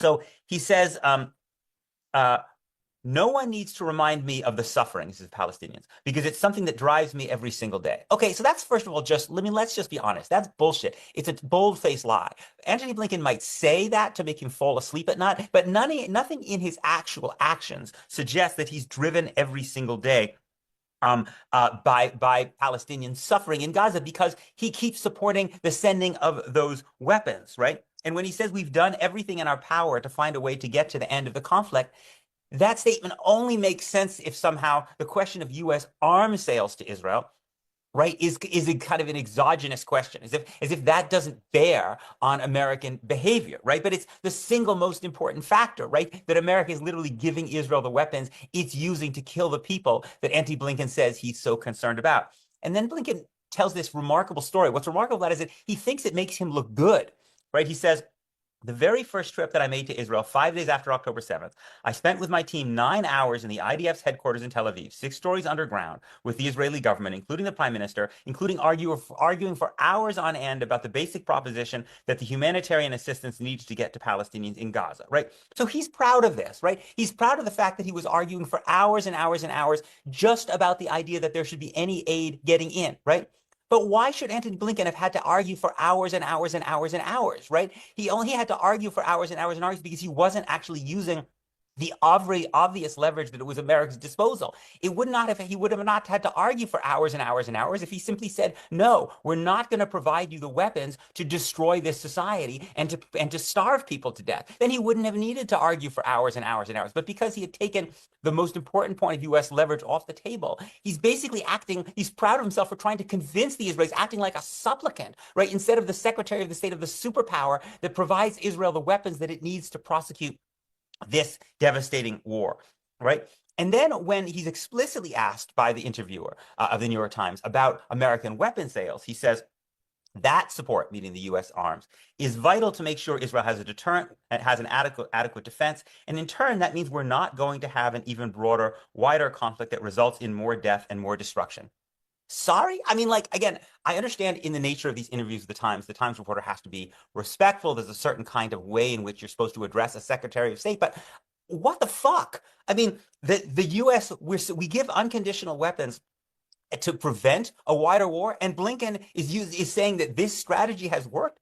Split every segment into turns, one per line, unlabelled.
So he says, no one needs to remind me of the sufferings of Palestinians because it's something that drives me every single day. Okay, so that's first of all let's just be honest. That's bullshit. It's a bold-faced lie. Antony Blinken might say that to make him fall asleep at night, but nothing in his actual actions suggests that he's driven every single day by Palestinian suffering in Gaza because he keeps supporting the sending of those weapons, right? And when he says we've done everything in our power to find a way to get to the end of the conflict, that statement only makes sense if somehow the question of U.S. arms sales to Israel, right, is a kind of an exogenous question, as if that doesn't bear on American behavior, right? But it's the single most important factor, right? That America is literally giving Israel the weapons it's using to kill the people that Antony Blinken says he's so concerned about. And then Blinken tells this remarkable story. What's remarkable about it is that he thinks it makes him look good, right? He says, the very first trip that I made to Israel, 5 days after October 7th, I spent with my team 9 hours in the IDF's headquarters in Tel Aviv, 6 stories underground, with the Israeli government, including the prime minister, including arguing for hours on end about the basic proposition that the humanitarian assistance needs to get to Palestinians in Gaza, right? So he's proud of this, right? He's proud of the fact that he was arguing for hours and hours and hours just about the idea that there should be any aid getting in, right? But why should Antony Blinken have had to argue for hours and hours and hours and hours, right? He only had to argue for hours and hours and hours because he wasn't actually using the obvious leverage that it was America's disposal. He would have not had to argue for hours and hours and hours if he simply said, no, we're not going to provide you the weapons to destroy this society and to starve people to death. Then he wouldn't have needed to argue for hours and hours and hours. But because he had taken the most important point of U.S. leverage off the table, he's basically he's proud of himself for trying to convince the Israelis, acting like a supplicant, right? Instead of the Secretary of the State of the superpower that provides Israel the weapons that it needs to prosecute this devastating war, right? And then when he's explicitly asked by the interviewer of the New York Times about American weapon sales, he says that support, meaning the U.S. arms, is vital to make sure Israel has a deterrent and has an adequate defense. And in turn, that means we're not going to have an even broader, wider conflict that results in more death and more destruction. Sorry? I mean, like, again, I understand in the nature of these interviews with the Times reporter has to be respectful. There's a certain kind of way in which you're supposed to address a Secretary of State, but what the fuck? I mean, the U.S., we give unconditional weapons to prevent a wider war, and Blinken is saying that this strategy has worked.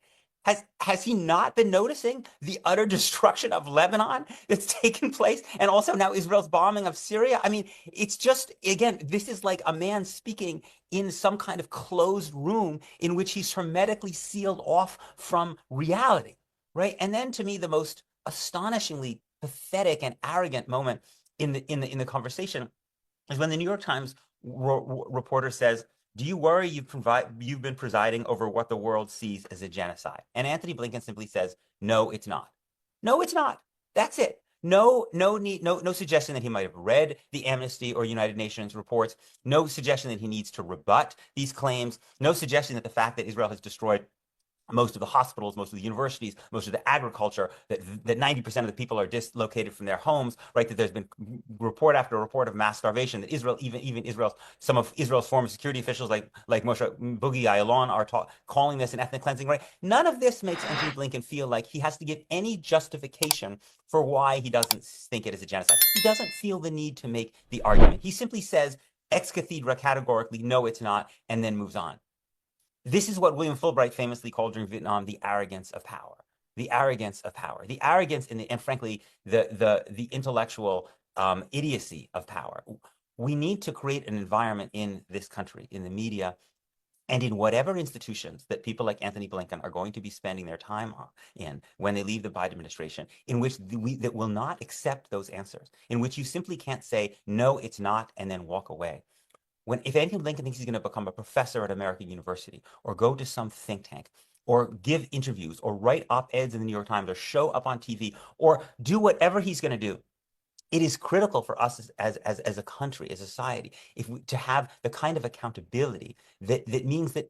Has he not been noticing the utter destruction of Lebanon that's taken place, and also now Israel's bombing of Syria? I mean, it's just, again, this is like a man speaking in some kind of closed room in which he's hermetically sealed off from reality, right? And then to me, the most astonishingly pathetic and arrogant moment in the conversation is when the New York Times reporter says, do you worry you've been presiding over what the world sees as a genocide? And Antony Blinken simply says, no, it's not. No, it's not. That's it. No suggestion that he might have read the Amnesty or United Nations reports. No suggestion that he needs to rebut these claims. No suggestion that the fact that Israel has destroyed most of the hospitals, most of the universities, most of the agriculture, that 90% of the people are dislocated from their homes, right? That there's been report after report of mass starvation, that Israel, even some of Israel's former security officials like Moshe Boogie Ayalon are calling this an ethnic cleansing, right? None of this makes Antony Blinken feel like he has to give any justification for why he doesn't think it is a genocide. He doesn't feel the need to make the argument. He simply says ex cathedra categorically, no, it's not, and then moves on. This is what William Fulbright famously called during Vietnam the arrogance of power. The arrogance of power. The arrogance and frankly, the intellectual idiocy of power. We need to create an environment in this country, in the media, and in whatever institutions that people like Antony Blinken are going to be spending their time in when they leave the Biden administration, in which that will not accept those answers, in which you simply can't say, no, it's not, and then walk away. If Antony Blinken thinks he's going to become a professor at American University or go to some think tank or give interviews or write op-eds in the New York Times or show up on TV or do whatever he's going to do, it is critical for us as a country, as a society, to have the kind of accountability that means that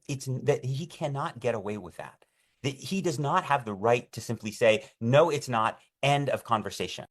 he cannot get away with that. That he does not have the right to simply say, no, it's not, end of conversation.